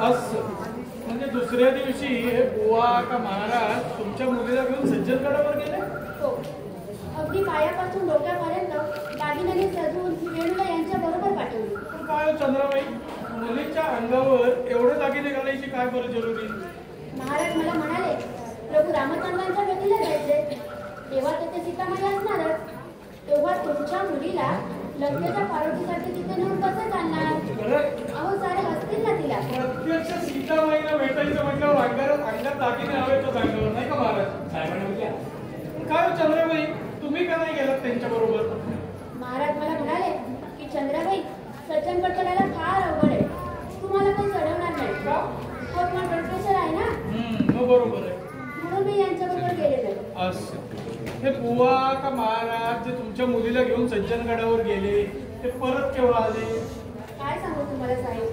असं म्हणजे दुसऱ्या दिवशी हे बुवा का महाराज तुमच्या मुलीला घेऊन सज्जनगडावर गेले? हो, अगदी पायापासून डोक्यापर्यंत दागिन्याने सजवून वेणूला यांच्या बरोबर पाठवली. पण काय हो चंद्राबाई, मुलीच्या अंगावर एवढे दागिने घालायची काय बरं जरुरी? महाराज मला म्हणाले, प्रभू रामचंद्रांच्या भेटीला जायचे, तेव्हा तेथे सीतामाई असणारच. तेव्हा तुमच्या मुलीला लंकेच्या पार्वतीसाठी तिथे नेऊन कसं चालणार? अहो सारे हसतील ना तिला. प्रत्यक्ष सीतामाईला भेटायचं म्हटल्यावर अंगात दागिने हवेतच अंगावर, नाही का महाराज? काय हो चंद्राबाई, तुम्ही का नाही गेलात त्यांच्या बरोबर? महाराज मला म्हणाले की चंद्राबाई, सज्जनगड चढायला फार अवघड आहे, तुम्हाला काही चढवणार नाही. का? हो, पण ब्लड प्रेशर आहे ना. मग बरोबर आहे, म्हणून मी यांच्याबरोबर गेले नाही. असं हे बुवा का महाराज जे तुमच्या मुलीला घेऊन सज्जनगडावर गेले ते परत केव्हा आले? काय सांगू तुम्हाला साहेब,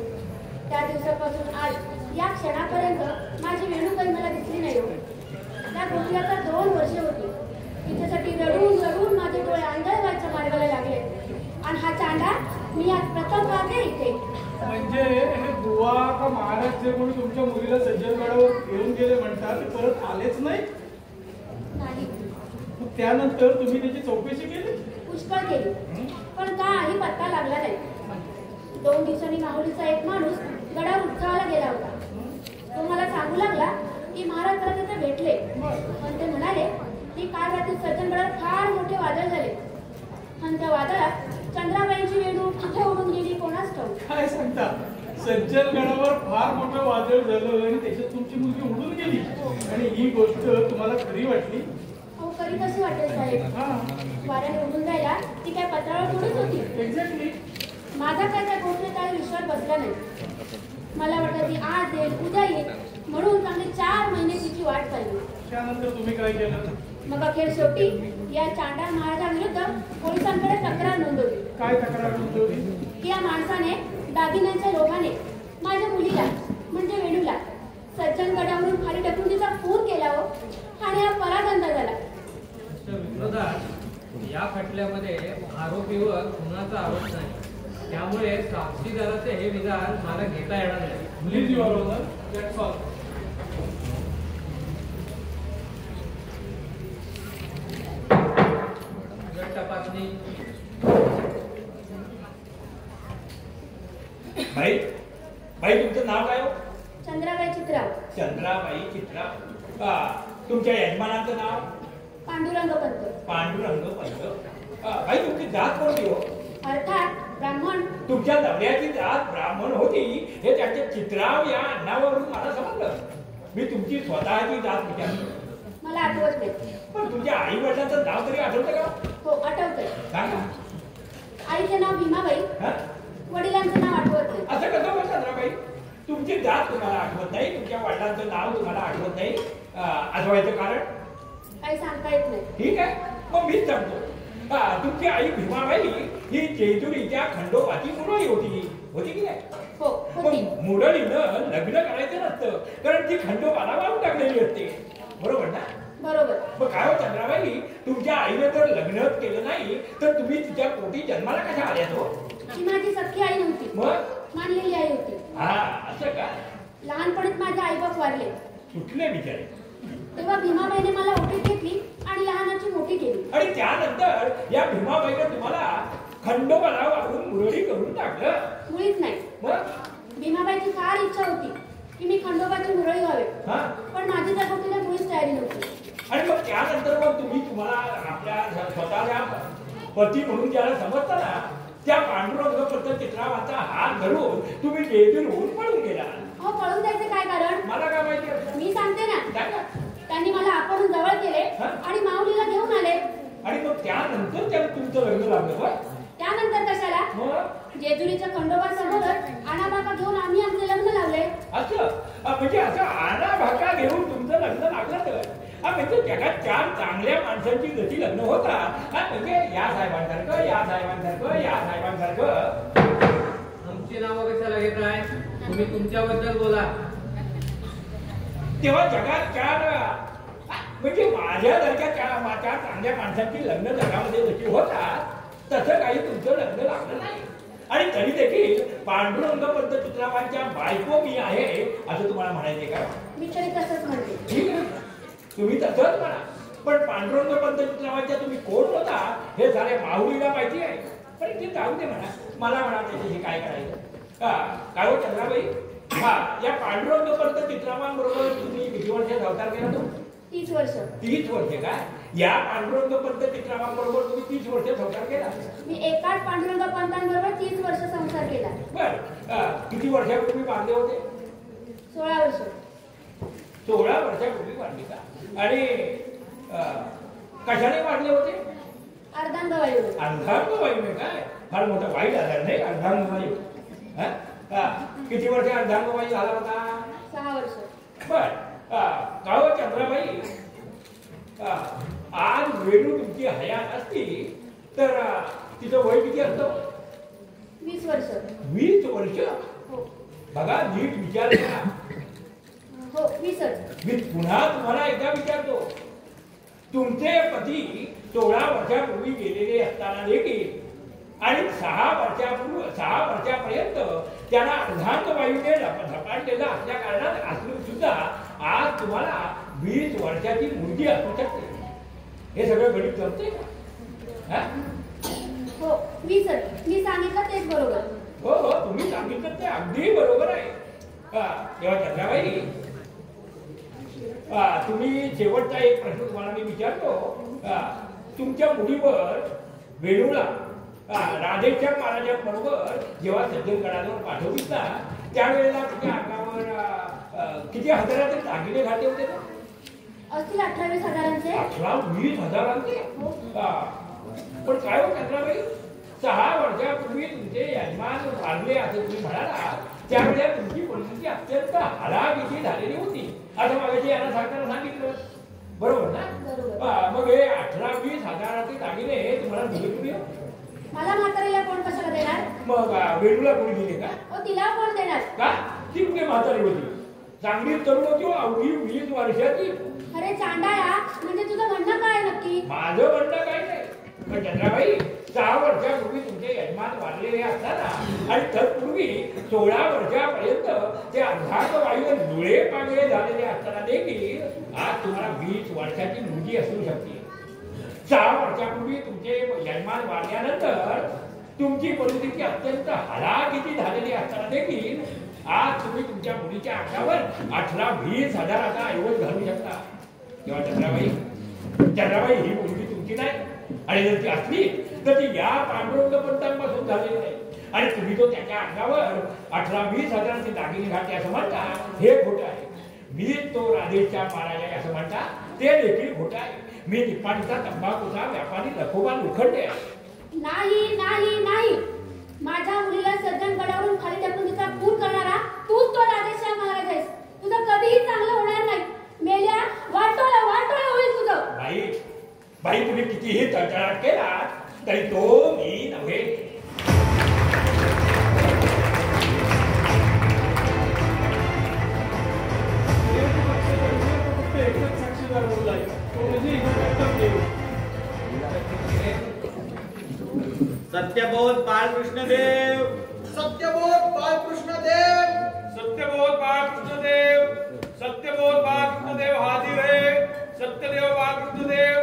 त्या दिवसापासून आज या क्षणापर्यंत माझी वेणू काही मला दिसली नाही. त्या गोष्टीला तर 2 वर्षे होती. तिच्यासाठी रडून रडून माझे डोळे आंधळ व्हायच्या मार्गाला लागले. आणि हा चांडा मी आज प्रथम पाहते इथे. म्हणजे हे बुवा का महाराज जे कोणी तुमच्या मुलीला सज्जनगडावर घेऊन गेले म्हणतात ते परत आलेच नाही? त्यानंतर तुम्ही त्याची चौकशी केली? पुष्कळ केली, पण काही पत्ता लागला नाही. 2 दिवसांनी माहुलीचा एक माणूस गडावर उत्सवाला गेला होता. तो मला सांगू लागला की महाराज मला तिथे भेटले, पण ते म्हणाले की काल रात्री सज्जनगडावर फार मोठे वादळ झाले आणि त्या वादळात चंद्राबाईंची वेणू कुठे उडून गेली कोणास ठाऊक. काय सांगता? सज्जनगडावर फार मोठं वादळ झालं आणि त्याच्यात तुमची मुलगी उडून गेली आणि ही गोष्ट तुम्हाला खरी वाटली? हो, खरी कशी वाटेल साहेब? वाऱ्याने उडून जायला ती काय पत्रावर थोडीच होती. एक्झॅक्टली. माझा काय त्या गोष्टीत काही विश्वास बसला नाही. मला वाटलं ती आज येईल उद्या येईल म्हणून चांगले 4 महिने तिची वाट पाहिली. त्यानंतर तुम्ही काय केलं? मग अखेर शेवटी या चांडाळ महाराजांविरुद्ध पोलिसांकडे तक्रार नोंदवली. काय तक्रार नोंदवली? की या माणसाने दागिन्यांच्या लोभाने माझ्या मुलीला म्हणजे वेणूला सज्जनगडावरून खाली ढकलून तिचा खून केला हो, आणि हा परागंदा झाला. या खटल्यामध्ये आरोपीवर खुनाचा आरोप नाही, त्यामुळे साक्षीदाराचे हे विधान मला घेता येणार नाही. Please your honour, that's all. तपासणी. भाई भाई तुमचं नाव काय हो? चंद्राबाई चित्राव. चंद्राबाई चित्राव. तुमच्या यजमानाचं नाव? पांडुरंग पंत. पांडुरंग पंत. भाई तुमची जात कोणती हो? अर्थात ब्राह्मण. तुमच्या नवऱ्याची जात ब्राह्मण होती हे त्यांच्या चित्राव या नावावरून मला समजलं. मी तुमची स्वतःची जात विचारली. मला आठवत नाही. पण तुमच्या आई वडिलांचं नाव तरी आठवतं का? हो, आठवतंय. सांगा. आईचे नाव भीमाबाई, वडिलांचं नाव आठवत नाही. असं कसं हो चंद्राबाई? तुमची जात तुम्हाला आठवत नाही, तुमच्या वडिलांचं नाव तुम्हाला आठवत नाही, आठवायचं कारण? काही सांगता येत नाही. ठीक आहे, मग मीच सांगतो. तुमची आई भीमाबाई ही जेजुरीच्या खंडोबाची मुरळी होती की नाही? हो, होती. मुरळीनं लग्न करायचं नसतं, कारण ती खंडोबाला वाहून टाकलेली असते. बरोबर ना? बरोबर. मग काय हो चंद्राबाई, तुमच्या आईने जर लग्नच केलं नाही तर तुम्ही तिच्या पोटी जन्माला कशा आल्यात हो? ती माझी सख्खी आई नव्हती, मग मानलेली आई होती. असं का? लहानपणीच माझे आईबाप वारले. कुठले बिचारे? तेव्हा भीमाबाईने मला ओटीत घेतली आणि लहानाची मोठी केली. आणि त्यानंतर या भीमाबाईने तुम्हाला खंडोबाला वाहून मुरळी करून टाकलं? मुळीच नाही. मग भीमाबाईची फार इच्छा होती की मी खंडोबाची मुरळी व्हावे, पण माझी त्या गोष्टीला मुळीच तयारी नव्हती. आणि मग त्यानंतर मग तुम्हाला आपल्या स्वतःला पती म्हणून ज्याला समजता ना, त्या पांडुरंग पंत चित्रावाचा हात धरून तुम्ही जेजुरीहून पळून गेला. हो, पळून जायचं काय कारण? मला काय माहिती? मी सांगते ना. त्यांनी मला आपण जवळ केले आणि माऊलीला घेऊन आले. आणि मग त्यानंतर त्याला तुमचं लग्न लागलं? त्यानंतर कशाला? जेजुरीच्या खंडोबा समोरच आणाभाका घेऊन आम्ही आमचे लग्न लावले. असं म्हणजे असं आणाभाका घेऊन तुमचं लग्न लागलं तर? म्हणजे जगात 4 चांगल्या माणसांची जशी लग्न होतात, म्हणजे या साहेबांसारखं, या साहेबांसारखं, या साहेबांसारखं. आमची नावं कशाला घेताय? तुम्ही तुमच्याबद्दल बोला. तेव्हा जगात 4 म्हणजे माझ्यासारख्या 4 चांगल्या माणसांची लग्न जगामध्ये जशी होतात तसं काही तुमचं लग्न लागलं नाही. आणि तरी देखील पांडुरंग पंत चित्रावांच्या बायको मी आहे असं तुम्हाला म्हणायचे का? मी तरी तसंच म्हणते. ठीक आहे, तुम्ही तसंच म्हणा. पण पांडुरंग पंत चित्रावांच्या तुम्ही कोण होता हे सारे माहुलीला माहिती आहे. पण ते जाऊ दे म्हणा, मला म्हणा त्याच्याशी काय करायचं. काय हो चंद्राबाई, हा या पांडुरंग पंत चित्रावांबरोबर तुम्ही किती वर्षात अवतार केला तो? 30 वर्ष. 30 वर्षे काय? या पांडुरंग पंत चित्रावांबरोबर तुम्ही 30 वर्ष संसार केला? मी एकाच पांडुरंग पंतांबरोबर 30 वर्ष संसार केला. बर, किती वर्षापूर्वी बांधले होते? 16 वर्ष. 16 वर्षापूर्वी बांधले का? आणि कशाने बांधले होते? अर्धांगवायू. अर्धांगवायूने काय? फार मोठा वाईट आजार नाही अर्धांगवायू. किती वर्ष अर्धांगवायू झाला होता? 6 वर्ष. बर, गाव चंद्राबाई, आज वेणू तुमची हयात असती तर तिचं वय किती असतं? 20 वर्ष. 20 वर्ष? हो. बघा नीट विचार करा. हो 20च. मी पुन्हा तुम्हाला एकदा विचारतो, तुमचे पती 16 वर्षापूर्वी गेलेले असताना देखील आणि 6 वर्षापर्यंत त्यांना अर्धांगवायूने झपाटलेला असल्या कारणात असून सुद्धा आज तुम्हाला 20 वर्षाची मुलगी असू शकते. हे सगळं गणित जमते का? हो 20च. मी सांगितलं तेच बरोबर. हो हो, तुम्ही सांगितलं ते अगदी बरोबर आहे. तेव्हा चंद्राबाई, तुम्ही शेवटचा एक प्रश्न तुम्हाला मी विचारतो. तुमच्या मुलीवर वेणूला राधेच्या महाराजा बरोबर जेव्हा सज्जनगडावर पाठवलीस ना, त्यावेळेला तुझ्या अंगावर किती हजाराचे दागिने घातले होते ना? असतील 18-20 हजारांचे. 18-20 हजारांचे? पण काय हो चंद्राबाई, 6 वर्षापूर्वी तुमचे यजमान वारले असं तुम्ही म्हणाला, त्यावेळेला तुमची परिस्थिती अत्यंत हलाखीची झालेली होती असं मागाशी यांना सरकारला सांगितलं, बरोबर ना? मग हे 18-20 हजाराचे दागिने तुम्हाला दिले तुम्ही? मला म्हातारीला कोण कशाला देणार? मग वेणूला कोणी दिले का? ओ तिला कोण देणार? का? ती कुठे म्हातारी होती? चांगली तरुण होती, अवघी 20 वर्षाची. अरे चांडाळा, म्हणजे तुझं म्हणणं काय नक्की? माझं म्हणणं काय नाही, पण चंद्राबाई 6 वर्षापूर्वी तुमचे यजमान वारलेले असताना आणि तत्पूर्वी 16 वर्षापर्यंत ते अर्धांगवायूवर डोळे पागळे झालेले असताना देखील आज तुम्हाला 20 वर्षाची मुलगी असू शकते. 6 वर्षापूर्वी तुमचे यजमान वारल्यानंतर तुमची परिस्थिती अत्यंत हलाखीची झालेली असताना देखील आज तुम्ही तुमच्या मुलीच्या अंगावर 18-20 हजाराचा ऐवज घालू शकता. तेव्हा चंद्राबाई ही मुलगी तुमची नाही, आणि जर ती असली तर ती या पांडुरंग पंतांपासून झालेली नाही. आणि तुम्ही तो त्याच्या अंगावर 18-20 हजाराचे दागिने घातले असं म्हणता, हे खोटं आहे. मी तो राधेच्या महाराज आहे असं म्हणता, ते देखील खोटं आहे. मी निपाणीचा तंबाखूचा व्यापारी लखोबा लोखंडे आहे. नाही नाही नाही, माझ्या मुलीला सज्जनगडावरून खाली टाकून तिचा खून करणारा तूच तो राधेश्याम महाराज आहेस. तुझं कधीही चांगलं होणार नाही. मेल्या वाटोळं होईल तुझं. बाई तुम्ही कितीही तळतळाट केला तरी तो मी नव्हे. एकच साक्षीदार बोलला आहे, तो म्हणजे देव. सत्यबोध बाळकृष्णदेव. सत्यबोध बाळकृष्णदेव. सत्यबोध बाळकृष्णदेव. सत्यबोध बाळकृष्णदेव हाजीर आहे. सत्यदेव बाळकृष्णदेव.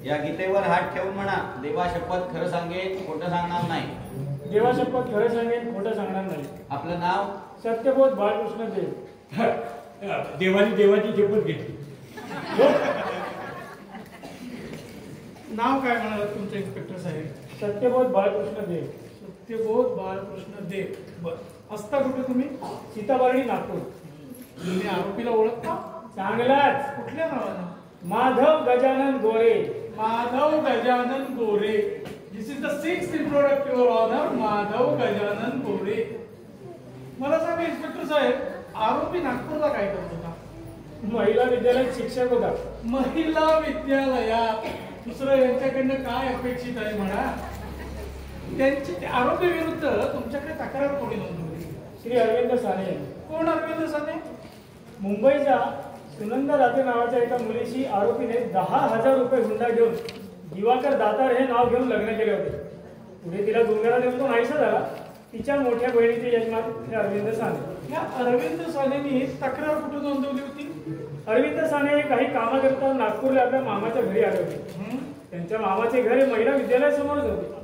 या गीतेवर हात ठेवून म्हणा, देवा शपथ खरं सांगेन, खोटं सांगणार नाही. देवा शपथ खरं सांगेन, खोटं सांगणार नाही. आपलं नाव? सत्यबोध बाळकृष्ण देव. देवाची शपथ घेतली. नाव काय म्हणाल तुमचं इन्स्पेक्टर साहेब? सत्यबोध बाळकृष्ण देव. सत्यबोध बाळकृष्ण देव. बर, असता कुठे तुम्ही? सीताबर्डी, नागपूर. तुम्ही आरोपीला ओळखता? चांगलाच. कुठल्या नावानं? Madhav Gajanan Gore. Madhav Gajanan Gore. This is the 6th introduced your honour. Madhav Gajanan Gore. मला सांगा इन्स्पेक्टर साहेब, आरोपी नागपूरला काय करत होता? महिला विद्यालयात शिक्षक होता. महिला विद्यालयात? दुसरं यांच्याकडनं काय अपेक्षित आहे म्हणा? त्यांची आरोपी विरुद्ध तुमच्याकडे तक्रार कोणी नोंदवली? श्री अरविंद साने. कोण अरविंद साने? मुंबईच्या सुनंदा दाते नावाच्या एका मुलीशी आरोपीने 10,000 रुपये हुंडा घेऊन दिवाकर दातार हे नाव घेऊन लग्न केले होते. पुढे तिला गुंगारा देऊन तो नाहीसा झाला. तिच्या मोठ्या बहिणीचे यजमान हे अरविंद साने. या अरविंद सानेनी तक्रार कुठे नोंदवली होती? अरविंद साने काही कामाकरता नागपूरला आपल्या मामाच्या घरी आले होते. त्यांच्या मामाचे घर हे महिला विद्यालयासमोरच होते.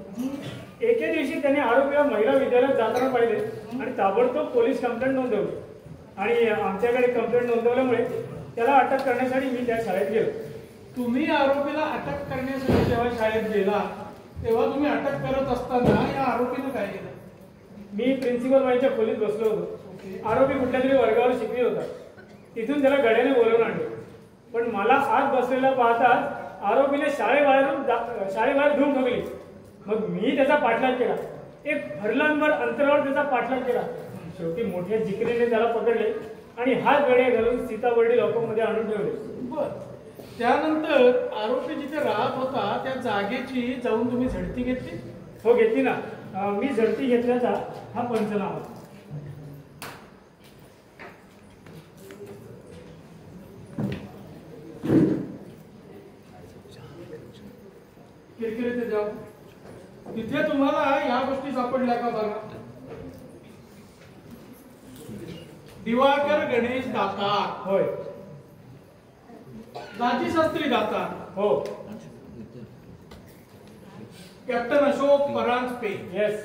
एके दिवशी त्यांनी आरोपीला महिला विद्यालयात जाताना पाहिले आणि ताबडतोब पोलीस कंप्लेंट नोंदवली. आणि आमच्याकडे कंप्लेंट नोंदवल्यामुळे त्याला अटक करण्यासाठी मी त्या शाळेत गेलो. तुम्ही आरोपीला अटक करण्यासाठी जेव्हा शाळेत गेला तेव्हा तुम्ही अटक करत असताना या आरोपीनं काय केलं? मी प्रिन्सिपल बाईंच्या खोलीत बसलो होतो. आरोपी कुठल्या तरी वर्गावर शिकवी होता. तिथून त्याला गड्याने बोलवून आणले. पण मला आत बसलेला पाहताच आरोपीने शाळेबाहेर धूम ठोकली. मग मी त्याचा पाठलाग केला. एक फरलांभर अंतरावर त्याचा पाठलाग केला. शेवटी मोठ्या जिकरीने त्याला पकडले आणि हात गड्या घालून सीताबर्डी लॉकअपमध्ये आणून ठेवले. बर, त्यानंतर आरोपी जिथे राहत होता त्या जागेची जाऊन तुम्ही झडती घेतली? हो, घेतली ना. मी झडती घेतल्याचा हा पंचनामा. किरकिरीत जाऊ. तिथे तुम्हाला या गोष्टी सापडल्या का बघा? दिवाकर गणेश दातार. होय. दाजी शास्त्री दातार. हो. कॅप्टन अशोक परांजपे. येस.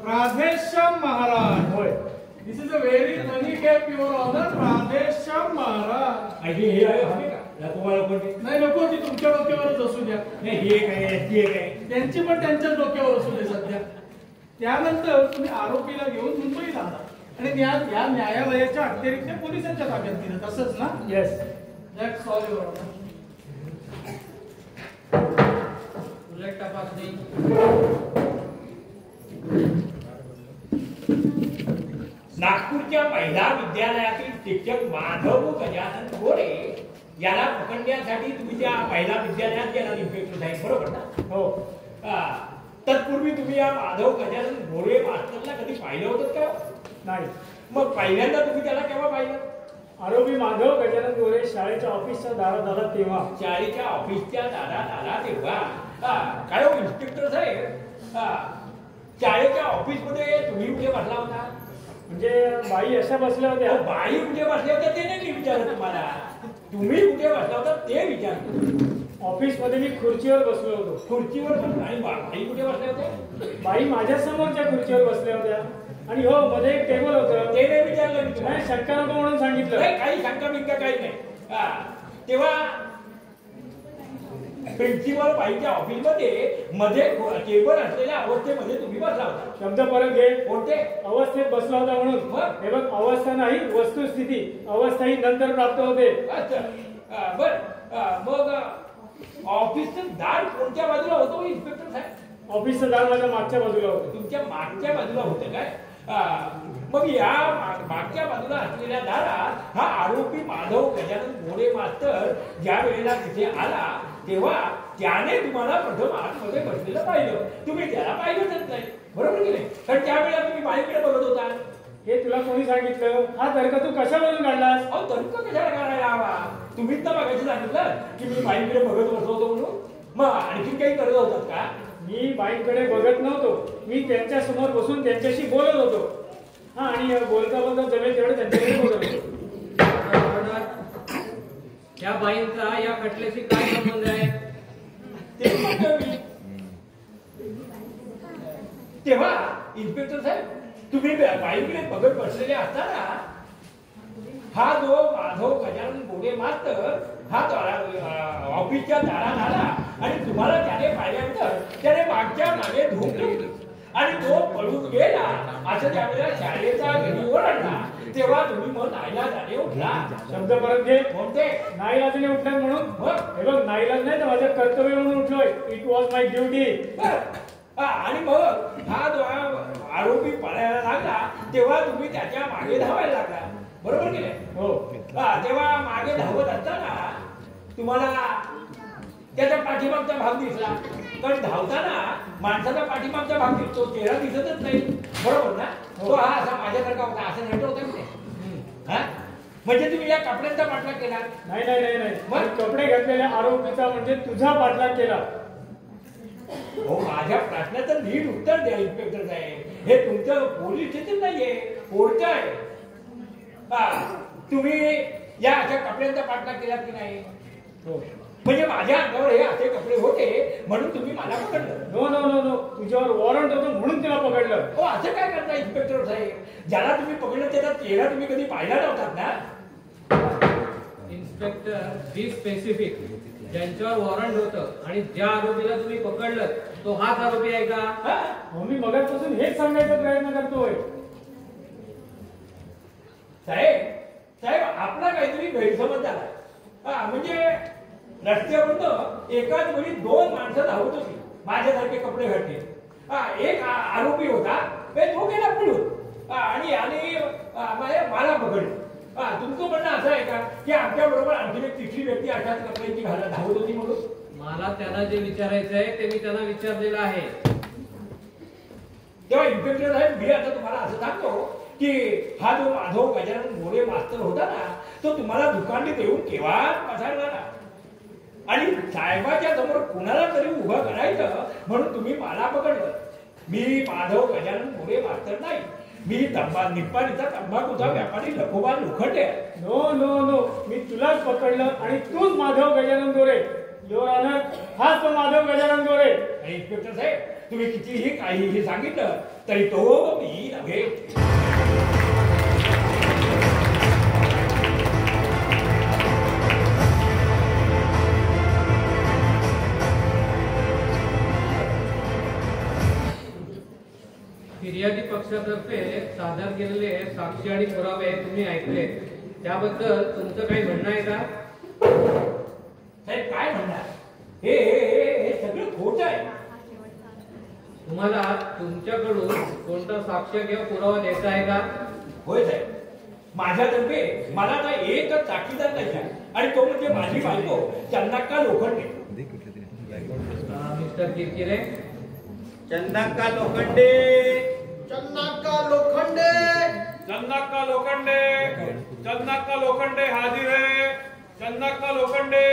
राधेश्याम महाराज. होय. This is a very funny cape your honour. Radheshyam Maharaj. हे आहे का तुम्हाला कोणते? नाही, नको, ती तुमच्या डोक्यावरच असू द्या. नाही, ही एक आहे, ती एक आहे. त्यांची पण त्यांच्याच डोक्यावर असू दे सध्या. त्यानंतर तुम्ही आरोपीला घेऊन मुंबईला आला आणि या न्यायालयाच्या अखत्यारीतल्या पोलिसांच्या ताब्यात दिलं, तसंच ना? Yes. That's all your honour. उलट तपासणी. नागपूरच्या महिला विद्यालयातील शिक्षक माधव गजानन गोरे याला पकडण्यासाठी तुम्ही त्या महिला विद्यालयात गेला इन्स्पेक्टर साहेब, बरोबर ना? हो. तत्पूर्वी तुम्ही या माधव गजानन गोरे मास्टरला कधी पाहिलं होतं का? नाही. मग पहिल्यांदा तुम्ही त्याला केव्हा पाहिलं? आरोपी माधव गजानन गोरे शाळेच्या ऑफिसच्या दारात आला तेव्हा. शाळेच्या ऑफिसच्या दारात आला तेव्हा? काय हो इन्स्पेक्टर साहेब, शाळेच्या ऑफिसमध्ये तुम्ही कुठे बसला होता? म्हणजे बाई अशा बसल्या होत्या. बाई कुठे बसल्या होत्या ते नाही विचारत तुम्हाला. तुम्ही कुठे बसला होता ते विचारतो. ऑफिसमध्ये मी खुर्चीवर बसलो होतो. खुर्चीवर बसला आणि बाई कुठे बसल्या होत्या? बाई माझ्या समोरच्या खुर्चीवर बसल्या होत्या. आणि हो, मध्ये एक टेबल होतं. ते नाही विचारलं मी नाही, तुम्हाला. शंका नको म्हणून सांगितलं. नाही, काही शंका बिंका काही नाही. तेव्हा प्रिन्सिपल बाईच्या ऑफिसमध्ये मध्ये टेबल असलेल्या अवस्थेमध्ये तुम्ही बसला होता. शब्द परत घे. कोणते? अवस्थेत बसला होता म्हणून. मग? हे बघ, अवस्था नाही, वस्तुस्थिती. अवस्था ही नंतर प्राप्त होते. अच्छा, बर. मग ऑफिसचं दार कोणत्या बाजूला होतं इन्स्पेक्टर साहेब? ऑफिसचं दार माझ्या मागच्या बाजूला होतं. तुमच्या मागच्या बाजूला होतं काय? मग या मागच्या बाजूला असलेल्या दारात हा आरोपी माधव गजानन गोरे मास्तर ज्या वेळेला तिथे आला तेव्हा त्याने तुम्हाला प्रथम आतमध्ये बसलेलं पाहिलं. तुम्ही त्याला पाहिलंच नाही, बरोबर की नाही? कारण त्यावेळेला तुम्ही बाईकडे बघत होता. हे तुला कोणी सांगितलं? हा तर्क तू कशावरून काढलास? अहो, तर्क कशाला करायला हवा? तुम्हीच तर बघायचं सांगितलं की मी बाईकडे बघत बसलो होतो म्हणून. मग आणखी काही करत होतात का? मी बाईंकडे बघत नव्हतो. मी त्यांच्या समोर बसून त्यांच्याशी बोलत होतो. हा, आणि बोलता बोलता जमेल तेवढं त्यांच्याकडे बोलत होतो. या बाईंचा या खटल्याशी काय संबंध आहे? ते म्हणतो मी. तेव्हा इन्स्पेक्टर साहेब, तुम्ही बाईकडे बघत बसलेले असताना हा जो माधव गजानन गोरे मास्तर हा ऑफिसच्या दारात आला आणि तुम्हाला त्याने पाहिल्यानंतर त्याने मागच्या मागे धुंकली आणि तो पळून गेला. असं त्यावेळेला शाळेचा घरी ओरडला तेव्हा तुम्ही मग नाईलाजाने उठला. शब्द परत घे. कोणते? नाईलाजाने उठलाय म्हणून? हे बघ, नाईलाज नाही तर माझं कर्तव्य म्हणून उठलोय. It was my duty. आणि मग हा जो आरोपी पळायला लागला तेव्हा तुम्ही त्याच्या मागे धावायला लागला, बरोबर की नाही? हो. तेव्हा मागे धावत असताना तुम्हाला त्याचा पाठीमागचा भाग दिसला. कारण धावताना माणसाचा पाठीमागचा भाग दिसतो, चेहरा दिसतच नाही. बरोबर ना? तो हा असा माझ्यासारखा होता, असं नट होता की नाही? हा? म्हणजे तुम्ही या कपड्यांचा पाठलाग केला? नाही नाही नाही नाही मग? कपडे घातलेल्या आरोपीचा म्हणजे तुझा पाठलाग केला. हो, माझ्या प्रश्नाचं नीट उत्तर द्या इन्स्पेक्टर साहेब. हे तुमचं पोलीस स्टेशन नाहीये, कोर्ट आहे. हा, तुम्ही या अशा कपड्यांचा पाठलाग केला की नाही? म्हणजे माझ्या अंगावर हे असे कपडे होते म्हणून तुम्ही मला पकडलं? नो नो नो नो तुझ्यावर वॉरंट होतं म्हणून तुला पकडलं. हो, असं काय करता इन्स्पेक्टर साहेब? ज्याला तुम्ही पकडलं त्याचा चेहरा तुम्ही कधी पाहिला नव्हतात ना? इन्स्पेक्टर बी स्पेसिफिक, ज्यांच्यावर वॉरंट होतं आणि ज्या आरोपीला तुम्ही पकडलं तो हाच आरोपी आहे का? हा? मग मी मगाचपासून हेच सांगायचा प्रयत्न करतोय. साहेब साहेब आपला काहीतरी गैरसमज झाला. हा, म्हणजे रस्त्यावरनं एकाच वेळी 2 माणसं धावत होती माझ्यासारखे कपडे घातले. हा, एक आरोपी होता, तो गेला पळून. आणि याने मला पकडलं. हा, तुमचं म्हणणं असं आहे का की आमच्या बरोबर आणखी एक तिसरी व्यक्ती अशाच कपड्यांची घालत धावत होती म्हणून? मला त्यांना जे विचारायचं आहे ते मी त्यांना विचारलेलं आहे. तेव्हा इन्स्पेक्टर साहेब, मी आता तुम्हाला असं सांगतो की हा जो माधव गजानन मोरे मास्तर होता ना, तो तुम्हाला दुकानात येऊन केव्हा पसारला ना. आणि साहेबाच्या समोर कुणाला तरी उभं करायचं म्हणून तुम्ही मला पकडलं. मी माधव गजानन मोरे मास्तर नाही, मी निप्पाणीचा तंबाखूचा व्यापारी लखोबा लोखंडे आहे. नो नो नो मी तुलाच पकडलं आणि तूच माधव गजानन दोरे. युअर ऑनर, हाच तो माधव गजानन दोरे. आणि इन्स्पेक्टर साहेब, तुम्ही कितीही काहीही सांगितलं तरी तो मी नव्हे. फिर्यादी पक्षातर्फे सादर केलेले साक्षी आणि पुरावे तुम्ही ऐकले, त्याबद्दल तुमचं काही म्हणणं आहे का? साहेब काय म्हणणार? हे सगळं खोटं आहे. तुम्हाला तुमच्याकडून कोणता साक्ष किंवा पुरावा द्यायचा आहे का? होय साहेब, माझ्यातर्फे मला आता एकच साक्षीदार नाही आहे आणि तो म्हणजे माझी बायको चंदाक्का लोखंडे. मिस्टर किरकिरे, चंदाक्का लोखंडे. चन्नाक्का लोखंडे. चंदाक्का लोखंडे, चंदाक्का लोखंडे हाजिर है. चंदाक्का लोखंडे.